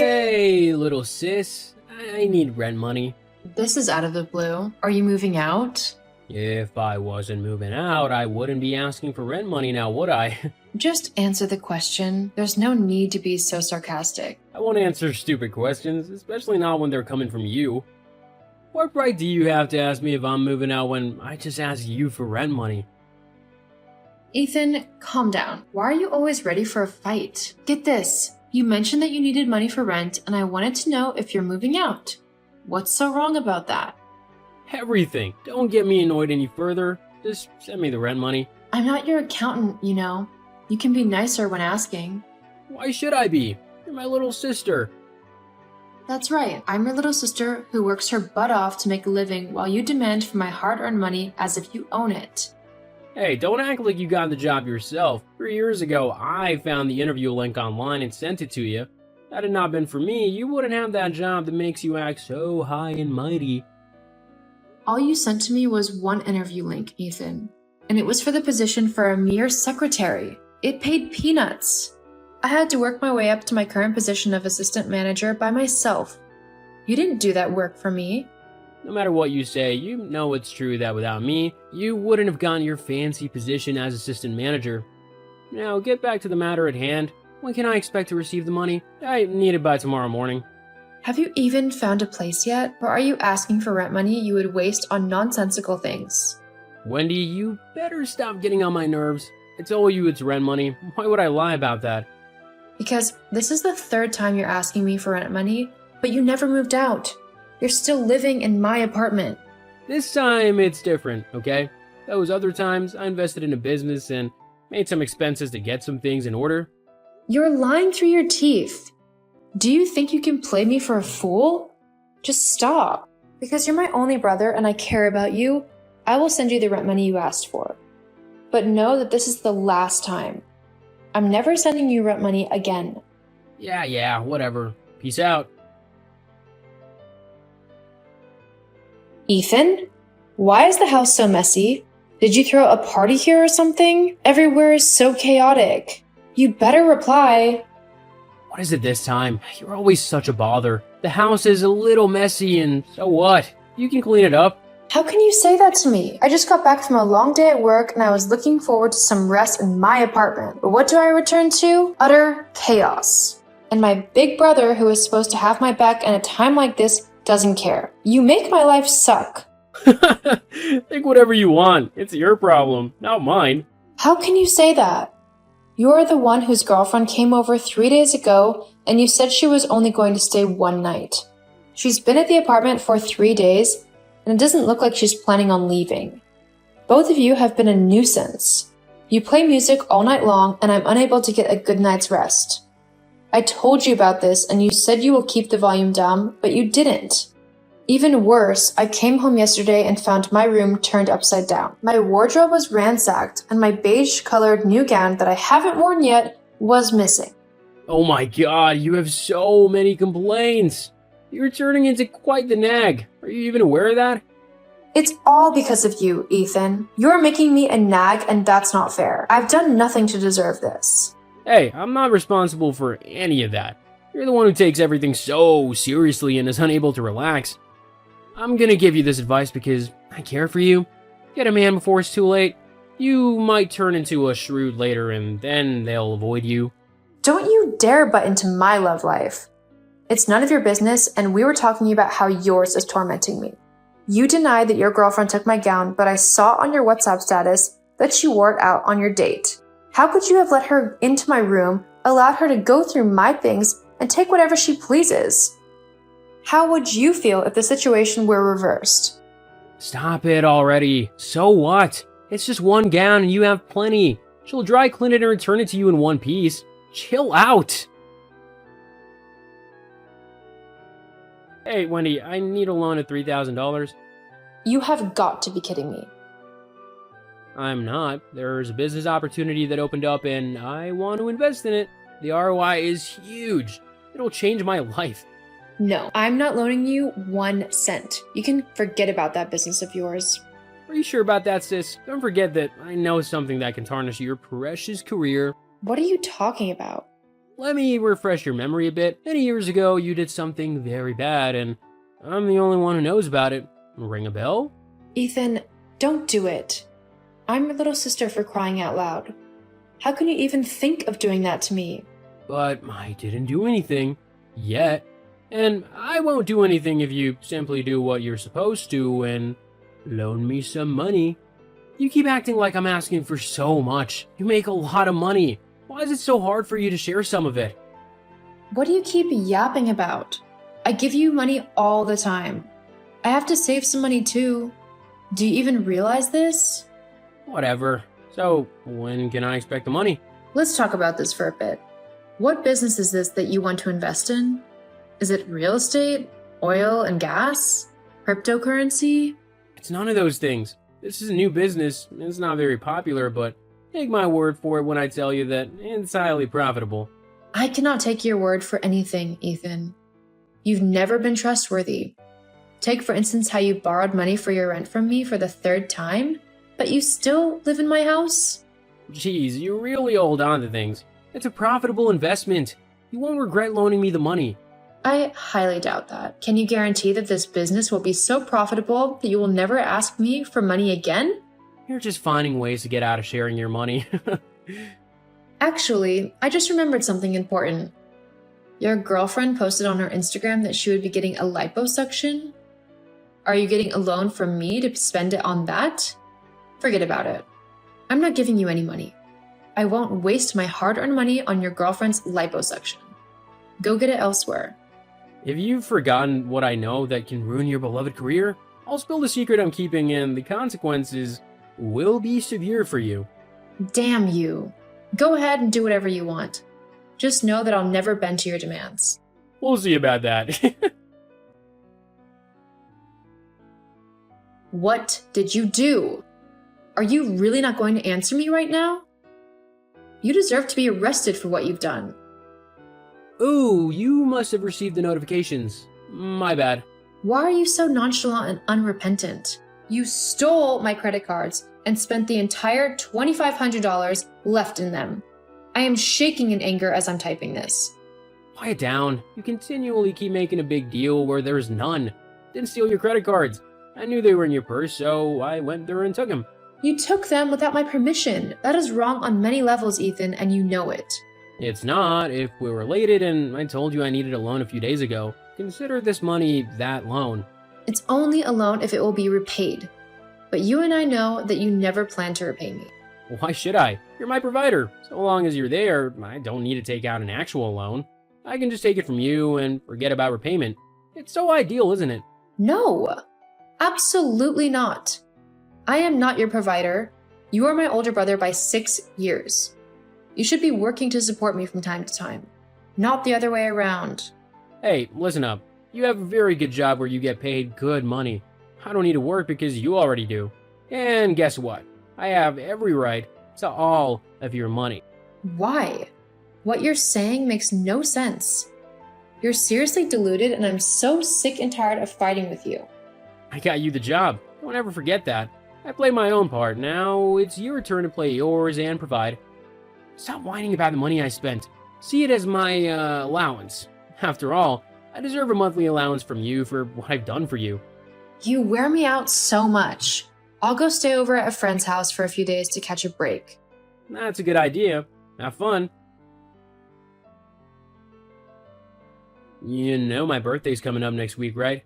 Hey, little sis. I need rent money. This is out of the blue. Are you moving out? If I wasn't moving out, I wouldn't be asking for rent money now, would I? Just answer the question. There's no need to be so sarcastic. I won't answer stupid questions, especially not when they're coming from you. What right do you have to ask me if I'm moving out when I just asked you for rent money? Ethan, calm down. Why are you always ready for a fight? Get this. You mentioned that you needed money for rent, and I wanted to know if you're moving out. What's so wrong about that? Everything. Don't get me annoyed any further. Just send me the rent money. I'm not your accountant, you know. You can be nicer when asking. Why should I be? You're my little sister. That's right. I'm your little sister who works her butt off to make a living while you demand for my hard-earned money as if you own it. Hey, don't act like you got the job yourself. 3 years ago, I found the interview link online and sent it to you. Had it not been for me, you wouldn't have that job that makes you act so high and mighty. All you sent to me was one interview link, Ethan. And it was for the position for a mere secretary. It paid peanuts. I had to work my way up to my current position of assistant manager by myself. You didn't do that work for me. No matter what you say, you know it's true that without me, you wouldn't have gotten your fancy position as assistant manager. Now, get back to the matter at hand. When can I expect to receive the money? I need it by tomorrow morning. Have you even found a place yet? Or are you asking for rent money you would waste on nonsensical things? Wendy, you better stop getting on my nerves. I told you it's rent money. Why would I lie about that? Because this is the third time you're asking me for rent money, but you never moved out. You're still living in my apartment. This time it's different, okay? Those other times I invested in a business and made some expenses to get some things in order. You're lying through your teeth. Do you think you can play me for a fool? Just stop. Because you're my only brother and I care about you, I will send you the rent money you asked for. But know that this is the last time. I'm never sending you rent money again. Yeah, whatever. Peace out. Ethan? Why is the house so messy? Did you throw a party here or something? Everywhere is so chaotic. You better reply. What is it this time? You're always such a bother. The house is a little messy and so what? You can clean it up. How can you say that to me? I just got back from a long day at work and I was looking forward to some rest in my apartment. But what do I return to? Utter chaos. And my big brother, who is supposed to have my back in a time like this, doesn't care. You make my life suck. Think whatever you want. It's your problem, not mine. How can you say that? You're the one whose girlfriend came over 3 days ago and you said she was only going to stay one night. She's been at the apartment for 3 days and it doesn't look like she's planning on leaving. Both of you have been a nuisance. You play music all night long and I'm unable to get a good night's rest. I told you about this and you said you will keep the volume down, but you didn't. Even worse, I came home yesterday and found my room turned upside down. My wardrobe was ransacked and my beige-colored new gown that I haven't worn yet was missing. Oh my god, you have so many complaints. You're turning into quite the nag. Are you even aware of that? It's all because of you, Ethan. You're making me a nag and that's not fair. I've done nothing to deserve this. Hey, I'm not responsible for any of that. You're the one who takes everything so seriously and is unable to relax. I'm gonna give you this advice because I care for you. Get a man before it's too late. You might turn into a shrew later and then they'll avoid you. Don't you dare butt into my love life. It's none of your business and we were talking about how yours is tormenting me. You denied that your girlfriend took my gown, but I saw on your WhatsApp status that she wore it out on your date. How could you have let her into my room, allowed her to go through my things, and take whatever she pleases? How would you feel if the situation were reversed? Stop it already. So what? It's just one gown and you have plenty. She'll dry clean it and return it to you in one piece. Chill out. Hey, Wendy, I need a loan of $3,000. You have got to be kidding me. I'm not. There's a business opportunity that opened up and I want to invest in it. The ROI is huge. It'll change my life. No, I'm not loaning you 1 cent. You can forget about that business of yours. Are you sure about that, sis? Don't forget that I know something that can tarnish your precious career. What are you talking about? Let me refresh your memory a bit. Many years ago, you did something very bad, and I'm the only one who knows about it. Ring a bell? Ethan, don't do it. I'm your little sister, for crying out loud. How can you even think of doing that to me? But I didn't do anything. Yet. And I won't do anything if you simply do what you're supposed to and loan me some money. You keep acting like I'm asking for so much. You make a lot of money. Why is it so hard for you to share some of it? What do you keep yapping about? I give you money all the time. I have to save some money too. Do you even realize this? Whatever. So, when can I expect the money? Let's talk about this for a bit. What business is this that you want to invest in? Is it real estate, oil and gas, cryptocurrency? It's none of those things. This is a new business. It's not very popular, but take my word for it when I tell you that it's highly profitable. I cannot take your word for anything, Ethan. You've never been trustworthy. Take, for instance, how you borrowed money for your rent from me for the third time, but you still live in my house? Geez, you really hold on to things. It's a profitable investment. You won't regret loaning me the money. I highly doubt that. Can you guarantee that this business will be so profitable that you will never ask me for money again? You're just finding ways to get out of sharing your money. Actually, I just remembered something important. Your girlfriend posted on her Instagram that she would be getting a liposuction. Are you getting a loan from me to spend it on that? Forget about it. I'm not giving you any money. I won't waste my hard-earned money on your girlfriend's liposuction. Go get it elsewhere. If you've forgotten what I know that can ruin your beloved career, I'll spill the secret I'm keeping and the consequences will be severe for you. Damn you. Go ahead and do whatever you want. Just know that I'll never bend to your demands. We'll see about that. What did you do? Are you really not going to answer me right now? You deserve to be arrested for what you've done. Ooh, you must have received the notifications. My bad. Why are you so nonchalant and unrepentant? You stole my credit cards and spent the entire $2,500 left in them. I am shaking in anger as I'm typing this. Quiet down. You continually keep making a big deal where there's none. Didn't steal your credit cards. I knew they were in your purse, so I went there and took them. You took them without my permission. That is wrong on many levels, Ethan, and you know it. It's not. If we're related and I told you I needed a loan a few days ago, consider this money that loan. It's only a loan if it will be repaid. But you and I know that you never plan to repay me. Why should I? You're my provider. So long as you're there, I don't need to take out an actual loan. I can just take it from you and forget about repayment. It's so ideal, isn't it? No, absolutely not. I am not your provider. You are my older brother by 6 years. You should be working to support me from time to time, not the other way around. Hey, listen up. You have a very good job where you get paid good money. I don't need to work because you already do. And guess what? I have every right to all of your money. Why? What you're saying makes no sense. You're seriously deluded, and I'm so sick and tired of fighting with you. I got you the job. Don't ever forget that. I played my own part. Now it's your turn to play yours and provide. Stop whining about the money I spent. See it as my allowance. After all, I deserve a monthly allowance from you for what I've done for you. You wear me out so much. I'll go stay over at a friend's house for a few days to catch a break. That's a good idea. Have fun. You know my birthday's coming up next week, right?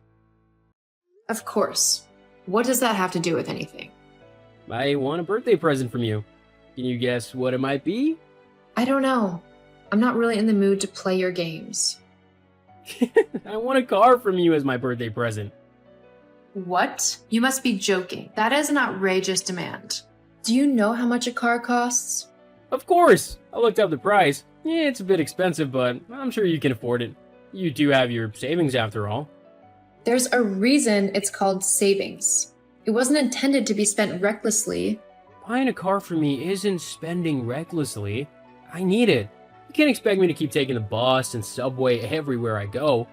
Of course. What does that have to do with anything? I want a birthday present from you. Can you guess what it might be? I don't know. I'm not really in the mood to play your games. I want a car from you as my birthday present. What? You must be joking. That is an outrageous demand. Do you know how much a car costs? Of course! I looked up the price. Yeah, it's a bit expensive, but I'm sure you can afford it. You do have your savings after all. There's a reason it's called savings. It wasn't intended to be spent recklessly. Buying a car for me isn't spending recklessly. I need it. You can't expect me to keep taking the bus and subway everywhere I go.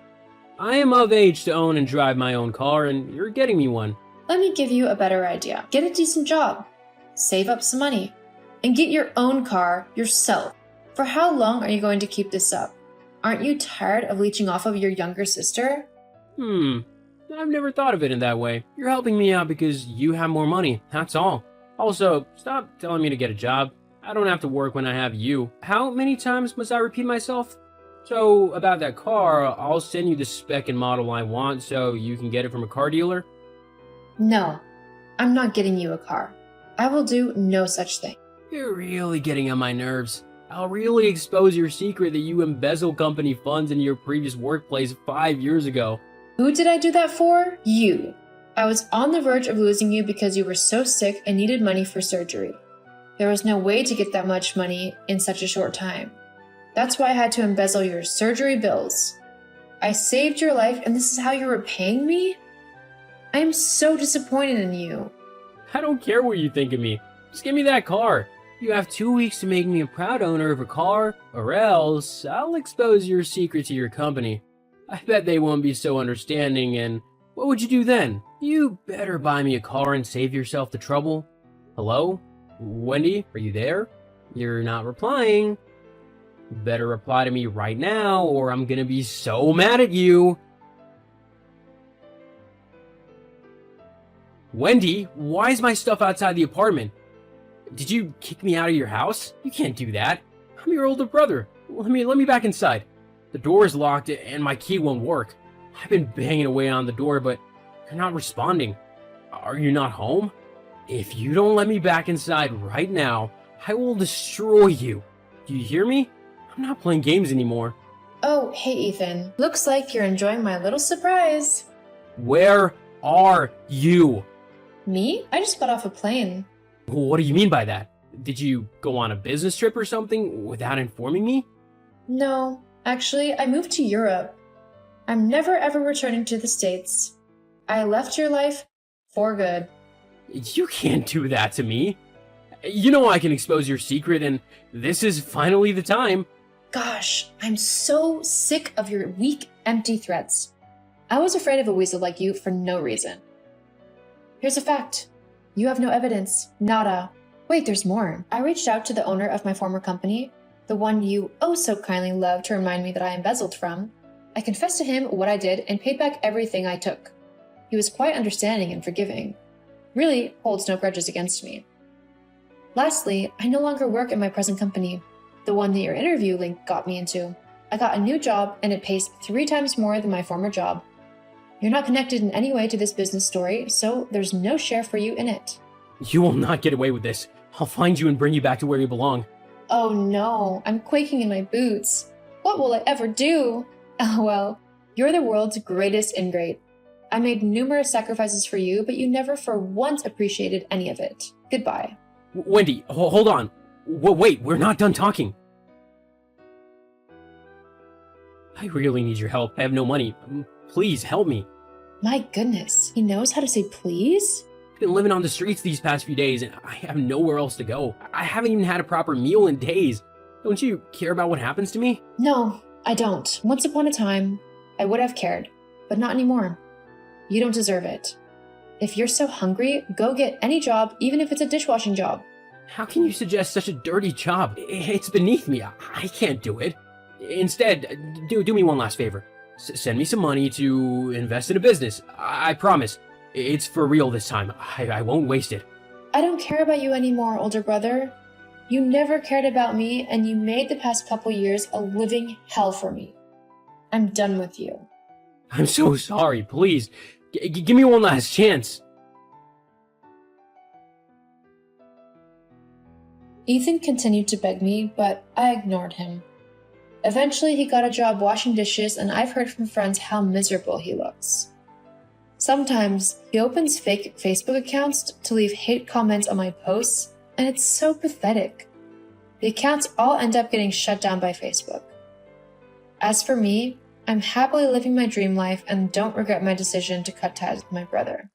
I am of age to own and drive my own car, and you're getting me one. Let me give you a better idea. Get a decent job, save up some money, and get your own car yourself. For how long are you going to keep this up? Aren't you tired of leeching off of your younger sister? I've never thought of it in that way. You're helping me out because you have more money, that's all. Also, stop telling me to get a job. I don't have to work when I have you. How many times must I repeat myself? So, about that car, I'll send you the spec and model I want so you can get it from a car dealer? No, I'm not getting you a car. I will do no such thing. You're really getting on my nerves. I'll really expose your secret that you embezzled company funds in your previous workplace 5 years ago. Who did I do that for? You. I was on the verge of losing you because you were so sick and needed money for surgery. There was no way to get that much money in such a short time. That's why I had to embezzle your surgery bills. I saved your life and this is how you're repaying me? I am so disappointed in you. I don't care what you think of me. Just give me that car. You have 2 weeks to make me a proud owner of a car, or else I'll expose your secret to your company. I bet they won't be so understanding, and what would you do then? You better buy me a car and save yourself the trouble. Hello? Wendy, are you there? You're not replying. Better reply to me right now, or I'm gonna be so mad at you. Wendy, why is my stuff outside the apartment? Did you kick me out of your house? You can't do that. I'm your older brother. Let me back inside. The door is locked and my key won't work. I've been banging away on the door, but you're not responding. Are you not home? If you don't let me back inside right now, I will destroy you. Do you hear me? I'm not playing games anymore. Oh, hey Ethan. Looks like you're enjoying my little surprise. Where are you? Me? I just got off a plane. What do you mean by that? Did you go on a business trip or something without informing me? No, actually, I moved to Europe. I'm never ever returning to the States. I left your life for good. You can't do that to me. You know I can expose your secret, and this is finally the time. Gosh, I'm so sick of your weak, empty threats. I was afraid of a weasel like you for no reason. Here's a fact. You have no evidence. Nada. Wait, there's more. I reached out to the owner of my former company, the one you oh so kindly loved to remind me that I embezzled from. I confessed to him what I did and paid back everything I took. He was quite understanding and forgiving. Really holds no grudges against me. Lastly, I no longer work at my present company, the one that your interview link got me into. I got a new job and it pays 3 times more than my former job. You're not connected in any way to this business story, so there's no share for you in it. You will not get away with this. I'll find you and bring you back to where you belong. Oh no, I'm quaking in my boots. What will I ever do? LOL, you're the world's greatest ingrate. I made numerous sacrifices for you, but you never for once appreciated any of it. Goodbye. Wendy, hold on. Wait, we're not done talking. I really need your help. I have no money. Please help me. My goodness, he knows how to say please? I've been living on the streets these past few days, and I have nowhere else to go. I haven't even had a proper meal in days. Don't you care about what happens to me? No, I don't. Once upon a time, I would have cared, but not anymore. You don't deserve it. If you're so hungry, go get any job, even if it's a dishwashing job. How can you suggest such a dirty job? It's beneath me. I can't do it. Instead, do me one last favor. Send me some money to invest in a business. I promise. It's for real this time. I won't waste it. I don't care about you anymore, older brother. You never cared about me, and you made the past couple years a living hell for me. I'm done with you. I'm so sorry. Please, give me one last chance. Ethan continued to beg me, but I ignored him. Eventually, he got a job washing dishes, and I've heard from friends how miserable he looks. Sometimes, he opens fake Facebook accounts to leave hate comments on my posts, and it's so pathetic. The accounts all end up getting shut down by Facebook. As for me, I'm happily living my dream life and don't regret my decision to cut ties with my brother.